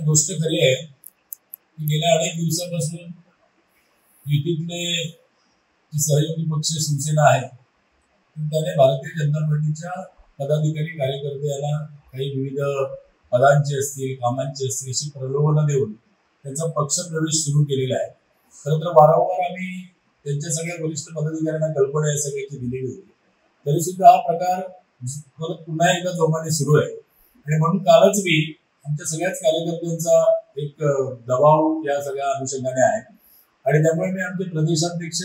गोष्ट खरी आहे की गेल्या अनेक दिवसापासून युतीतले जे सहयोगी पक्ष शिवसेना आहे त्याने भारतीय जनता पार्टीच्या पदाधिकारी कार्यकर्ते यांना काही विविध पदांचे असतील कामांचे असतील अशी प्रलोभनं देऊन त्यांचा पक्ष प्रवेश सुरू केलेला आहे। खरं तर वारंवार आम्ही त्यांच्या सगळ्या वरिष्ठ पदाधिकाऱ्यांना कल्पना या सगळ्याची दिलेली होती, तरी सुद्धा हा प्रकार परत पुन्हा एकदा जोमाने सुरू आहे। आणि म्हणून कालच मी आमच्या सगळ्याच कार्यकर्त्यांचा एक दबाव या सगळ्या अनुषंगाने आहे आणि त्यामुळे मी आमचे प्रदेशाध्यक्ष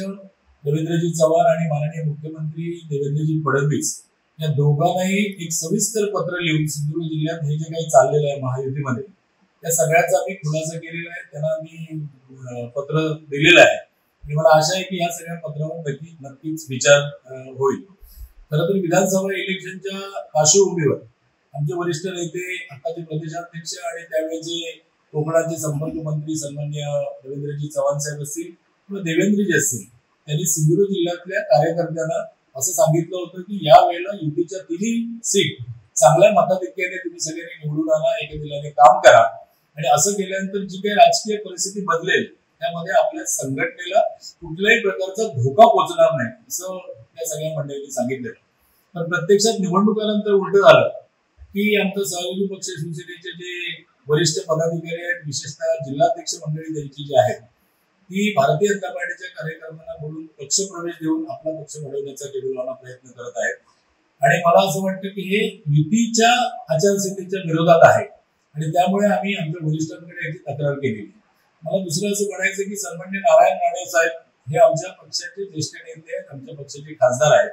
रवींद्रजी चव्हाण आणि माननीय मुख्यमंत्री देवेंद्रजी फडणवीस या दोघांनाही एक सविस्तर पत्र लिहून सिंधुदुर्ग जिल्ह्यात हे जे काही चाललेलं आहे महायुतीमध्ये त्या सगळ्याचा मी खुलासा केलेला आहे, त्यांना मी पत्र दिलेलं आहे आणि मला आशा आहे की या सगळ्या पत्रावर नक्कीच विचार होईल। खरं तर विधानसभा इलेक्शनच्या पार्श्वभूमीवर आमचे वरिष्ठ नेते आताचे प्रदेशाध्यक्ष आणि त्यावेळेचे कोकणाचे संपर्क मंत्री सन्माननीय रवींद्रजी चव्हाण साहेब असतील किंवा देवेंद्रजी असतील त्यांनी सिंधुदुर्ग जिल्ह्यातल्या कार्यकर्त्यांना असं सांगितलं होतं की या वेळेला युतीच्या तिन्ही सीट चांगल्या मताधिक्याने तुम्ही सगळ्यांनी निवडून आणा, एकदिलाने काम करा आणि असं केल्यानंतर जी काही राजकीय परिस्थिती बदलेल त्यामध्ये आपल्या संघटनेला कुठल्याही प्रकारचा धोका पोहोचणार नाही असं त्या सगळ्या मंडळींनी सांगितलं। पण प्रत्यक्षात निवडणुकानंतर उलट झालं की आमचं सहयोगी पक्ष शिवसेनेचे जे वरिष्ठ पदाधिकारी आहेत, विशेषतः जिल्हाध्यक्ष मंडळी त्यांची जी आहेत ती भारतीय जनता पार्टीच्या कार्यकर्त्यांना बोलून पक्ष प्रवेश देऊन आपला पक्ष घडवण्याचा केलेला प्रयत्न करत आहेत आणि मला असं वाटतं की हे युतीच्या आचारसंहितेच्या विरोधात आहे आणि त्यामुळे आम्ही आमच्या वरिष्ठांकडे याची तक्रार केली। मला दुसरं असं म्हणायचं की सन्माननीय नारायण राणे साहेब हे आमच्या पक्षाचे ज्येष्ठ नेते आहेत, आमच्या पक्षाचे खासदार आहेत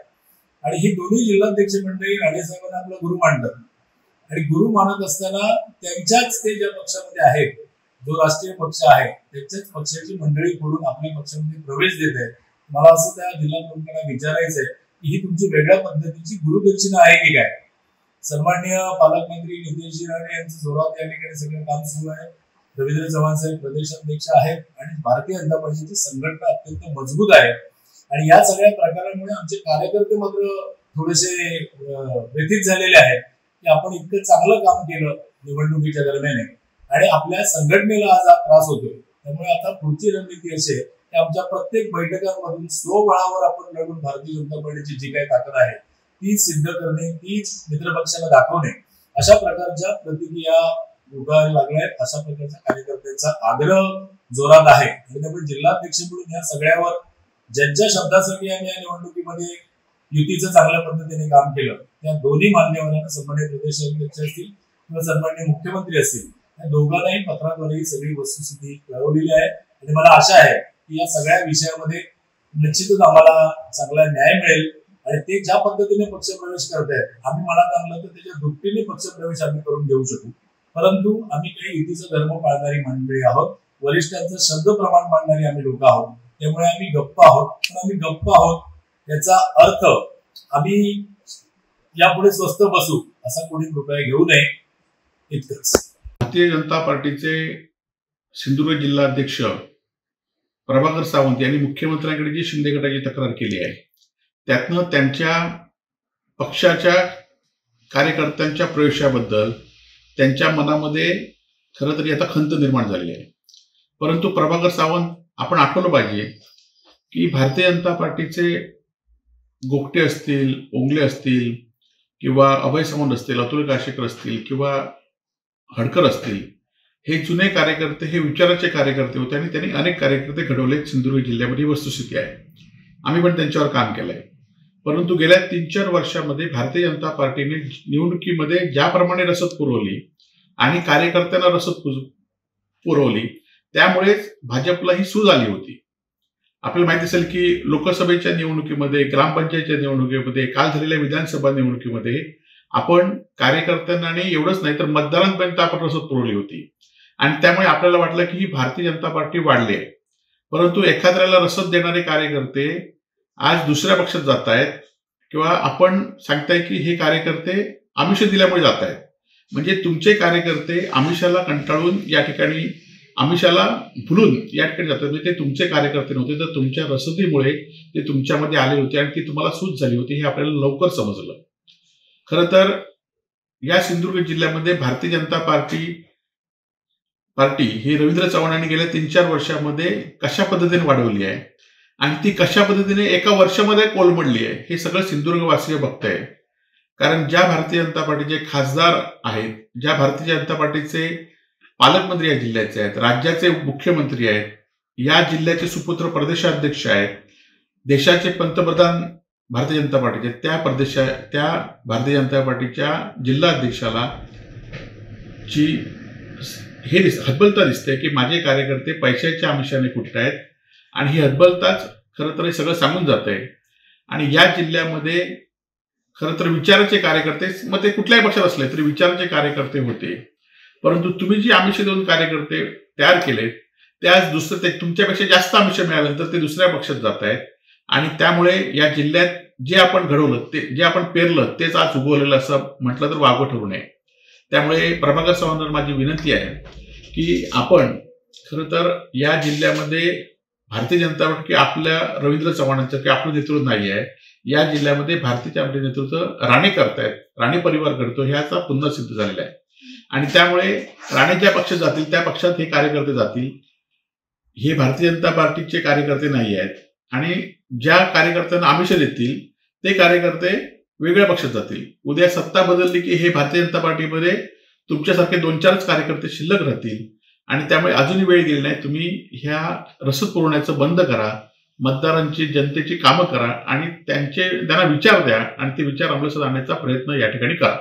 आणि ही दोन्ही जिल्हाध्यक्ष मंडळी राणे साहेबांना आपला गुरु मानतात आणि गुरु मानत असताना त्यांच्याच ते ज्या पक्षामध्ये आहेत, जो राष्ट्रीय पक्ष आहे त्याच्याच पक्षाची मंडळी करून आपल्या पक्षामध्ये प्रवेश देत आहेत। मला असं त्या जिल्हा प्रमुखांना विचारायचंय की ही तुमची वेगळ्या पद्धतीची गुरुदक्षिणा आहे की काय? सन्माननीय पालकमंत्री नितेशजी राणे यांचं जोरात या ठिकाणी सगळं काम सुरू आहे। रवींद्र चव्हाण साहेब प्रदेशाध्यक्ष आहेत आणि भारतीय जनता पार्टीची संघटना अत्यंत मजबूत आहे आणि या सगळ्या प्रकारांमुळे आमचे कार्यकर्ते मात्र थोडेसे व्यथित झालेले आहेत की आपण इतकं चांगलं काम केलं निवडणुकीच्या दरम्यान आणि आपल्या संघटनेला आज त्रास होतोय। त्यामुळे आता पुढची रणनीती अशी आहे की आमच्या प्रत्येक बैठकांमधून स्वबळावर आपण लढून भारतीय जनता पार्टीची जी काही ताकद आहे ती सिद्ध करणे, ती मित्रपक्षाला दाखवणे अशा प्रकारच्या प्रतिक्रिया उभारायला लागल्यात, अशा प्रकारच्या कार्यकर्त्यांचा आग्रह जोरात आहे आणि त्यामुळे जिल्हाध्यक्ष म्हणून या सगळ्यावर ज्यांच्या शब्दासाठी आम्ही या निवडणुकीमध्ये युतीचं चांगल्या पद्धतीने काम केलं त्या दोन्ही मान्यवरांना सन्माननीय प्रदेशाध्यक्ष असतील किंवा सन्माननीय मुख्यमंत्री असतील या दोघांनाही पत्राद्वारे ही सगळी वस्तुस्थिती कळवलेली आहे आणि मला आशा आहे की या सगळ्या विषयामध्ये निश्चितच आम्हाला चांगला न्याय मिळेल आणि ते ज्या पद्धतीने पक्षप्रवेश करतायत आम्ही मनात आणलं तर त्याच्या दुपटीने पक्षप्रवेश आम्ही करून देऊ शकू, परंतु आम्ही काही युतीचा धर्म पाळणारी मंडळी आहोत, वरिष्ठांचं शब्द प्रमाण मानणारी आम्ही लोक आहोत, त्यामुळे आम्ही गप्प आहोत। पण आम्ही गप्प आहोत याचा अर्थ आम्ही यापुढे स्वस्थ बसू असा कोणी कृपया घेऊ नये, इतकंच। भारतीय जनता पार्टीचे सिंधुदुर्ग जिल्हाध्यक्ष प्रभाकर सावंत यांनी मुख्यमंत्र्यांकडे जी शिंदे गटाची तक्रार केली आहे त्यातनं त्यांच्या पक्षाच्या कार्यकर्त्यांच्या प्रवेशाबद्दल त्यांच्या मनामध्ये खरं तरी आता खंत निर्माण झाली आहे। परंतु प्रभाकर सावंत आपण आठवलं पाहिजे की भारतीय जनता पार्टीचे गोगटे असतील, ओंगले असतील किंवा अभय सावंत असतील, अतुल काशीकर असतील किंवा हडकर असतील, हे जुने कार्यकर्ते हे विचाराचे कार्यकर्ते होते आणि त्यांनी अनेक कार्यकर्ते घडवले सिंधुदुर्ग जिल्ह्यामध्ये वस्तुस्थिती आहे। आम्ही पण त्यांच्यावर काम केलंय, परंतु गेल्या 3-4 वर्षामध्ये भारतीय जनता पार्टीने निवडणुकीमध्ये ज्याप्रमाणे रसद पुरवली आणि कार्यकर्त्यांना रसद पुरवली त्यामुळेच भाजपला ही सूज आली होती। आपल्याला माहिती असेल की लोकसभेच्या निवडणुकीमध्ये, ग्रामपंचायतच्या निवडणुकीमध्ये, काल झालेल्या विधानसभा निवडणुकीमध्ये आपण कार्यकर्त्यांना एवढंच नाही तर मतदारांपर्यंत आपण रसद पुरवली होती आणि त्यामुळे आपल्याला वाटलं की ही भारतीय जनता पार्टी वाढली आहे। परंतु एखाद्याला रसद देणारे कार्यकर्ते आज दुसऱ्या पक्षात जात आहेत किंवा आपण सांगताय की हे कार्यकर्ते आमिष दिल्यामुळे जात आहेत, म्हणजे तुमचे कार्यकर्ते आमिषाला कंटाळून या ठिकाणी आमिषाला भुलून या ठिकाणी जातात, म्हणजे ते तुमचे कार्यकर्ते नव्हते तर तुमच्या रसदीमुळे ते तुमच्यामध्ये आले होते आणि ती तुम्हाला सूज झाली होती हे आपल्याला लवकर समजलं। खरं तर या सिंधुदुर्ग जिल्ह्यामध्ये भारतीय जनता पार्टी ही रवींद्र चव्हाणांनी गेल्या 3-4 वर्षामध्ये कशा पद्धतीने वाढवली आहे आणि ती कशा पद्धतीने एका वर्षामध्ये कोलमडली आहे हे सगळं सिंधुदुर्गवासीय बघताय. कारण ज्या भारतीय जनता पार्टीचे खासदार आहेत, ज्या भारतीय जनता पार्टीचे पालकमंत्री या जिल्ह्याचे आहेत, राज्याचे मुख्यमंत्री आहेत, या जिल्ह्याचे सुपुत्र प्रदेशाध्यक्ष आहेत, देशाचे पंतप्रधान भारतीय जनता पार्टीचे त्या भारतीय जनता पार्टीच्या जिल्हा अध्यक्षाला हतबलता दिसते की माझे कार्यकर्ते पैशाच्या आमिषाने कुठत आहेत आणि ही हतबलताच खरं तर हे सगळं सांगून जात आहे. आणि या जिल्ह्यामध्ये खरं तर विचाराचे कार्यकर्ते, मग ते कुठल्याही पक्षात असले तरी विचाराचे कार्यकर्ते होते, परंतु तुम्ही जी आमिष देऊन कार्यकर्ते तयार केलेत ते आज ते तुमच्यापेक्षा जास्त आमिष मिळाल्यानंतर ते दुसऱ्या पक्षात जात आहेत आणि त्यामुळे या जिल्ह्यात जे आपण घडवलं, जे आपण पेरलं तेच आज उगवलेलं असं म्हटलं तर वावगं ठरू नये. त्यामुळे प्रभाकर सावंतांना माझी विनंती आहे की आपण खरं तर या जिल्ह्यामध्ये भारतीय जनता पार्टी आपल्या रवींद्र चव्हाणांचं किंवा आपलं नेतृत्व नाही आहे, या जिल्ह्यामध्ये भारतीय जनता पार्टी नेतृत्व राणे करतायत, राणे परिवार करतो, ह्याचा पुन्हा सिद्ध झालेला आहे. आणि त्यामुळे राणे ज्या पक्षात जातील त्या पक्षात हे कार्यकर्ते जातील. हे भारतीय जनता पार्टीचे कार्यकर्ते नाही आहेत आणि ज्या कार्यकर्त्यांना आमिष देतील ते कार्यकर्ते वेगळ्या पक्षात जातील. उद्या सत्ता बदलली की हे भारतीय जनता पार्टीमध्ये तुमच्यासारखे 2-4 कार्यकर्ते शिल्लक राहतील आणि त्यामुळे अजूनही वेळ गेली नाही. तुम्ही ह्या रसद पुरवण्याचं बंद करा, मतदारांची जनतेची कामं करा आणि त्यांना विचार द्या आणि ते विचार अंमलात आणण्याचा प्रयत्न या ठिकाणी करा.